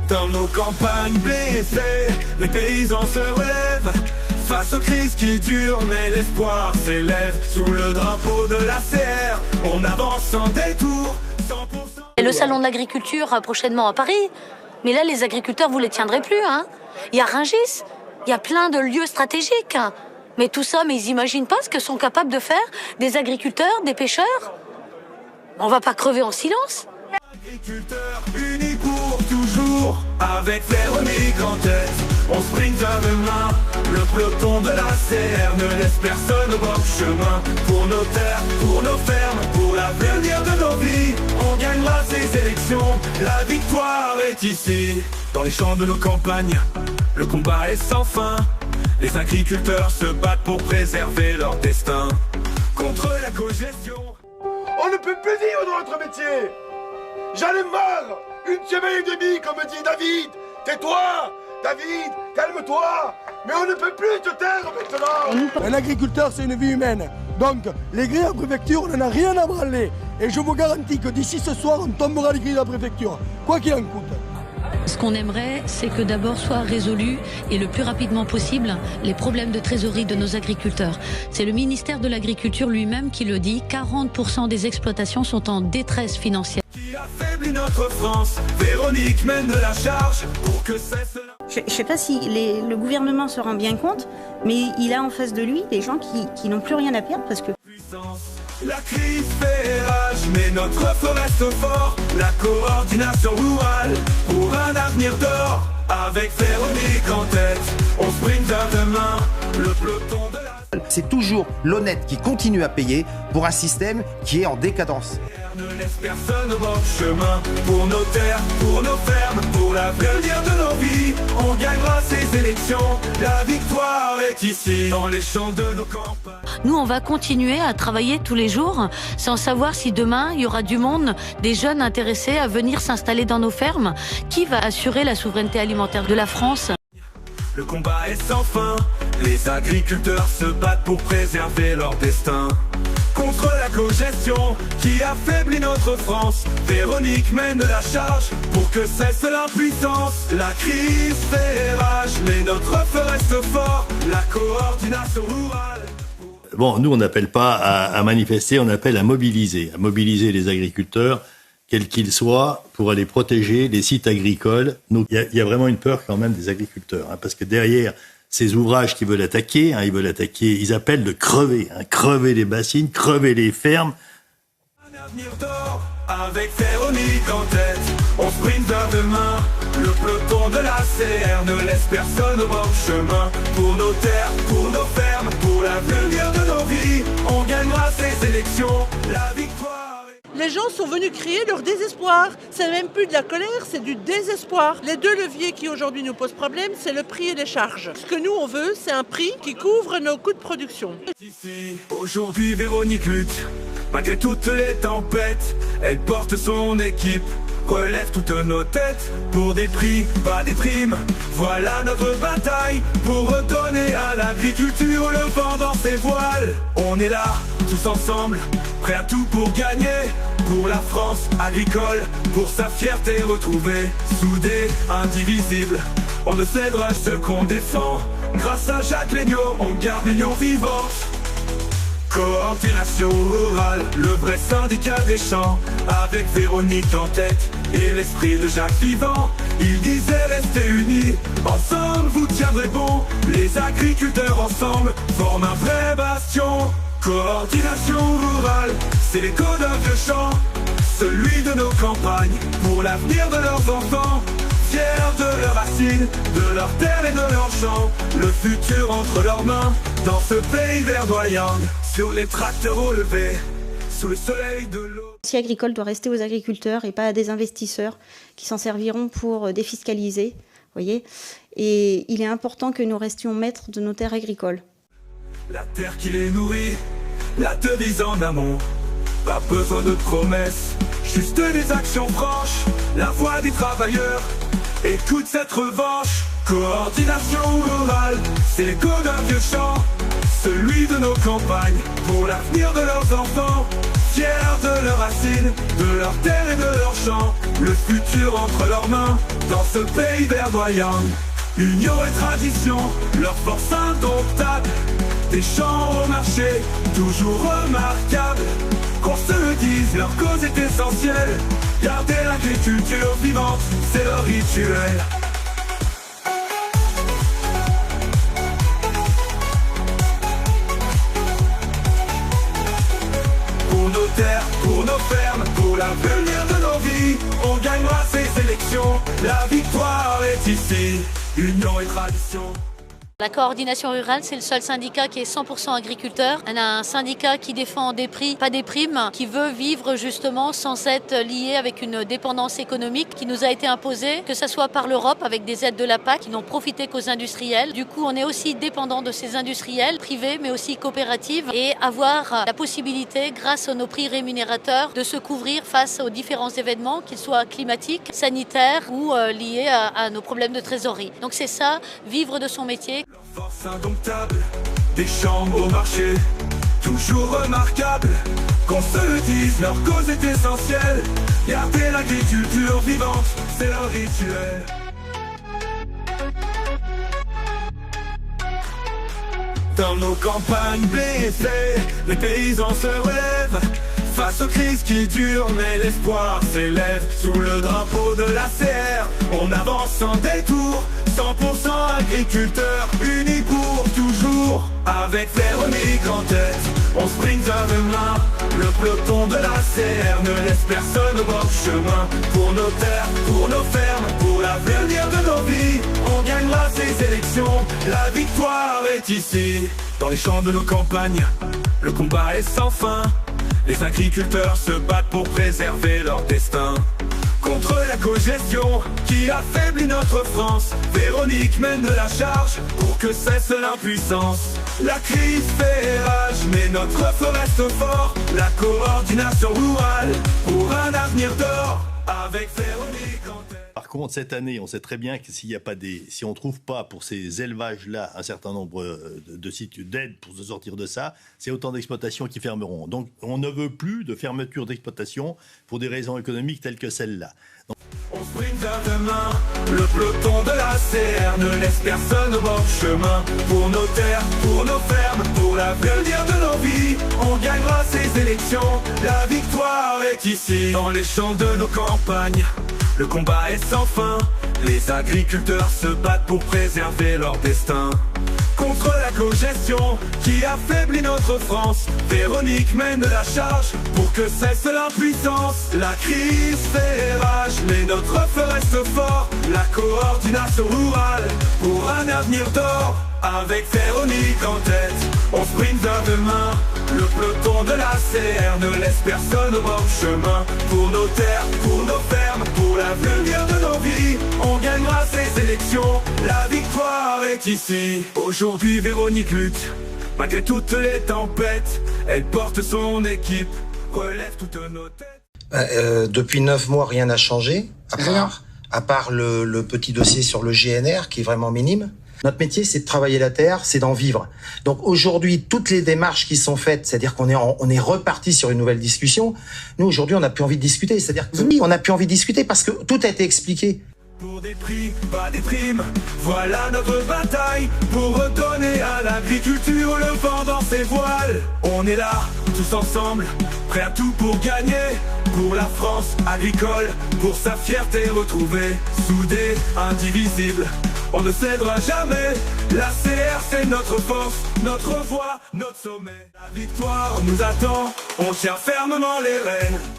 Dans nos campagnes blessées, les paysans se relèvent face aux crises qui durent, mais l'espoir s'élève. Sous le drapeau de la CR, on avance sans détour, 100%. Et le salon de l'agriculture prochainement à Paris, mais là les agriculteurs vous les tiendrez plus, hein. Il y a Rungis, il y a plein de lieux stratégiques. Mais tout ça, mais ils n'imaginent pas ce que sont capables de faire des agriculteurs, des pêcheurs. On va pas crever en silence. Agriculteurs unis pour toujours, avec Véronique en tête, on sprint à deux mains. Le peloton de la CR ne laisse personne au bord du chemin. Pour nos terres, pour nos fermes, pour l'avenir de nos vies, on gagnera ces élections, la victoire est ici. Dans les champs de nos campagnes, le combat est sans fin. Les agriculteurs se battent pour préserver leur destin contre la cogestion. On ne peut plus vivre dans notre métier. J'en ai marre. Une semaine et demie qu'on me dit David, tais-toi, David, calme-toi. Mais on ne peut plus te taire maintenant. Un agriculteur, c'est une vie humaine. Donc, les grilles à préfecture, on n'en a rien à branler. Et je vous garantis que d'ici ce soir, on tombera les grilles à préfecture, quoi qu'il en coûte. Ce qu'on aimerait, c'est que d'abord soient résolus et le plus rapidement possible les problèmes de trésorerie de nos agriculteurs. C'est le ministère de l'Agriculture lui-même qui le dit, 40% des exploitations sont en détresse financière. Qui affaiblit notre France, Véronique mène de la charge pour que cesse la... Je ne sais pas si le gouvernement se rend bien compte, mais il a en face de lui des gens qui n'ont plus rien à perdre parce que... La crise fait rage, mais notre feu reste fort. La coordination rurale pour un avenir d'or. Avec Véronique en tête, on sprint à deux mains. Le peloton de la... C'est toujours l'honnête qui continue à payer pour un système qui est en décadence. Ne laisse personne au bord du chemin. Pour nos terres, pour nos fermes, pour l'avenir de nos vies, on gagnera ces élections. La victoire est ici, dans les champs de nos campagnes. Nous, on va continuer à travailler tous les jours sans savoir si demain, il y aura du monde, des jeunes intéressés à venir s'installer dans nos fermes. Qui va assurer la souveraineté alimentaire de la France ? Le combat est sans fin. Les agriculteurs se battent pour préserver leur destin contre la cogestion qui affaiblit notre France. Véronique mène la charge pour que cesse l'impuissance. La crise fait rage, mais notre feu reste fort. La coordination rurale. Bon, nous on n'appelle pas à manifester, on appelle à mobiliser les agriculteurs, quels qu'ils soient, pour aller protéger les sites agricoles. Donc il y a vraiment une peur quand même des agriculteurs, parce que derrière ces ouvrages qu'ils veulent attaquer, ils appellent de crever, crever les bassines, crever les fermes. Un avenir d'or, avec Véronique en tête, on sprint à deux mains. Le peloton de la CR ne laisse personne au bord du chemin. Pour nos terres, pour nos fermes, pour l'avenir de nos vies, on gagnera ces élections, la victoire. Les gens sont venus crier leur désespoir. C'est même plus de la colère, c'est du désespoir. Les deux leviers qui aujourd'hui nous posent problème, c'est le prix et les charges. Ce que nous on veut, c'est un prix qui couvre nos coûts de production. Ici, aujourd'hui Véronique lutte, malgré toutes les tempêtes, elle porte son équipe, relève toutes nos têtes, pour des prix, pas des primes. Voilà notre bataille, pour redonner à l'agriculture le vent dans ses voiles. On est là, tous ensemble, prêts à tout pour gagner, pour la France agricole, pour sa fierté retrouvée, soudée, indivisible. On ne cédera ce qu'on défend, grâce à Jacques Legnaud, on garde l'union vivante. Coordination rurale, le vrai syndicat des champs, avec Véronique en tête et l'esprit de Jacques vivant. Il disait restez unis, ensemble vous tiendrez bon. Les agriculteurs ensemble forment un vrai bastion. Coordination rurale, c'est l'écho d'un vieux chant, celui de nos campagnes, pour l'avenir de leurs enfants. Fiers de leurs racines, de leurs terres et de leurs champs, le futur entre leurs mains, dans ce pays verdoyant, sur les tracteurs relevés, sous le soleil de l'eau. Si agricole doit rester aux agriculteurs et pas à des investisseurs qui s'en serviront pour défiscaliser, voyez. Et il est important que nous restions maîtres de nos terres agricoles. La terre qui les nourrit, la devise en amont, pas besoin de promesses, juste des actions franches, la voix des travailleurs, et toute cette revanche. Coordination rurale, c'est l'écho d'un vieux chant, celui de nos campagnes, pour l'avenir de leurs enfants, fiers de leur racines, de leur terre et de leurs champs, le futur entre leurs mains, dans ce pays verdoyant. Union et tradition, leur force indomptable, des champs au marché, toujours remarquables. Qu'on se le dise, leur cause est essentielle, garder l'agriculture vivante, c'est leur rituel. Pour nos terres, pour nos fermes, pour l'avenir de nos vies, on gagnera ces élections, la victoire est ici, union et tradition. La coordination rurale, c'est le seul syndicat qui est 100% agriculteur. On a un syndicat qui défend des prix, pas des primes, qui veut vivre justement sans être lié avec une dépendance économique qui nous a été imposée, que ce soit par l'Europe avec des aides de la PAC qui n'ont profité qu'aux industriels. Du coup, on est aussi dépendant de ces industriels privés, mais aussi coopératives, et avoir la possibilité, grâce à nos prix rémunérateurs, de se couvrir face aux différents événements, qu'ils soient climatiques, sanitaires ou liés à nos problèmes de trésorerie. Donc c'est ça, vivre de son métier. Leur force indomptable, des champs au marché, toujours remarquables. Qu'on se le dise, leur cause est essentielle, garder l'agriculture vivante, c'est leur rituel. Dans nos campagnes blessées, les paysans se relèvent face aux crises qui durent, mais l'espoir s'élève. Sous le drapeau de la CR, on avance sans détour, 100% agriculteurs, unis pour toujours. Avec Véronique en tête, on sprint vers demain. Le peloton de la CR ne laisse personne au bord du chemin. Pour nos terres, pour nos fermes, pour l'avenir de nos vies, on gagnera ces élections, la victoire est ici. Dans les champs de nos campagnes, le combat est sans fin. Les agriculteurs se battent pour préserver leur destin. Contre la cogestion qui affaiblit notre France, Véronique mène de la charge pour que cesse l'impuissance. La crise fait rage, mais notre feu reste fort. La coordination rurale pour un avenir d'or, avec Véronique en tête. Par contre, cette année, on sait très bien que si on ne trouve pas pour ces élevages-là un certain nombre de sites d'aide pour se sortir de ça, c'est autant d'exploitations qui fermeront. Donc, on ne veut plus de fermeture d'exploitation pour des raisons économiques telles que celle-là. On sprint vers demain, le peloton de la CR ne laisse personne au bord du chemin. Pour nos terres, pour nos fermes, pour l'avenir de nos vies, on gagnera ces élections, la victoire est ici. Dans les champs de nos campagnes, le combat est sans fin. Les agriculteurs se battent pour préserver leur destin. Contre la cogestion qui affaiblit notre France, Véronique mène de la charge pour que cesse l'impuissance. La crise fait rage, mais notre feu reste fort. La coordination rurale pour un avenir d'or, avec Véronique en tête, on sprint vers demain. Le peloton de la CR ne laisse personne au bord du chemin. Pour nos terres, pour nos fermes, pour l'avenir de nos vies, on gagnera ces élections, la victoire est ici. Aujourd'hui Véronique lutte, malgré toutes les tempêtes, elle porte son équipe, relève toutes nos têtes. Depuis 9 mois, rien n'a changé, à part le petit dossier sur le GNR qui est vraiment minime. Notre métier, c'est de travailler la terre, c'est d'en vivre. Donc aujourd'hui, toutes les démarches qui sont faites, c'est-à-dire qu'on est reparti sur une nouvelle discussion. Nous, aujourd'hui, on n'a plus envie de discuter. C'est-à-dire que oui, on n'a plus envie de discuter parce que tout a été expliqué. Pour des prix, pas des primes, voilà notre bataille. Pour redonner à l'agriculture le vent dans ses voiles. On est là, tous ensemble, prêts à tout pour gagner. Pour la France agricole, pour sa fierté retrouvée. Soudés, indivisibles, on ne cédera jamais. La CR c'est notre force, notre voix, notre sommet. La victoire nous attend, on tient fermement les rênes.